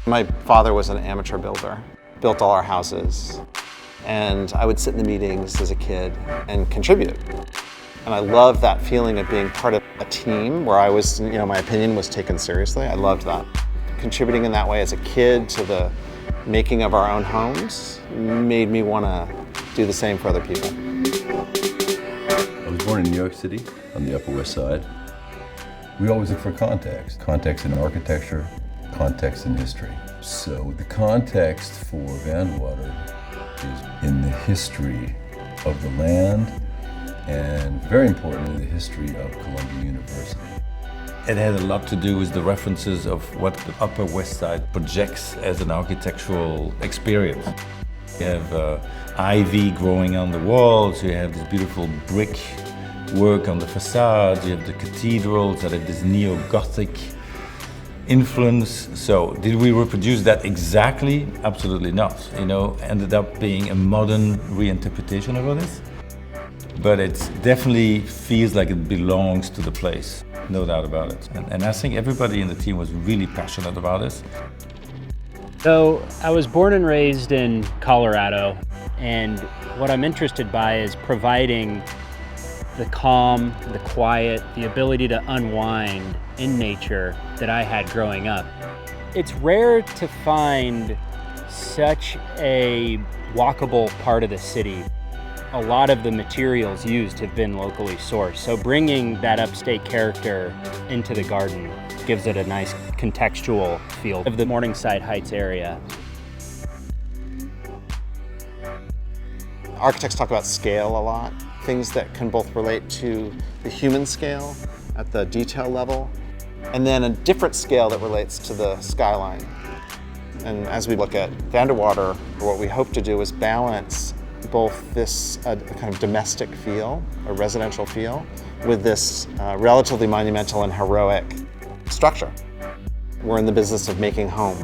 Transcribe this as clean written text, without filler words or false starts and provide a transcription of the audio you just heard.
My father was an amateur builder, built all our houses, and I would sit in the meetings as a kid and contribute. And I loved that feeling of being part of a team where I was, my opinion was taken seriously. I loved that. Contributing in that way as a kid to the making of our own homes made me want to do the same for other people. I was born in New York City on the Upper West Side. We always look for context. Context in architecture, context in history. So the context for Vandewater is in the history of the land and, very importantly, the history of Columbia University. It had a lot to do with the references of what the Upper West Side projects as an architectural experience. You have ivy growing on the walls, you have this beautiful brick work on the facades, you have the cathedrals that have this neo-gothic influence. So did we reproduce that exactly? Absolutely not. Ended up being a modern reinterpretation of all this. But it definitely feels like it belongs to the place, no doubt about it. And I think everybody in the team was really passionate about this. So I was born and raised in Colorado, and what I'm interested by is providing the calm, the quiet, the ability to unwind in nature that I had growing up. It's rare to find such a walkable part of the city. A lot of the materials used have been locally sourced, so bringing that upstate character into the garden gives it a nice contextual feel of the Morningside Heights area. Architects talk about scale a lot, things that can both relate to the human scale at the detail level, and then a different scale that relates to the skyline. And as we look at Vandewater, what we hope to do is balance both this kind of domestic feel, a residential feel, with this relatively monumental and heroic structure. We're in the business of making home.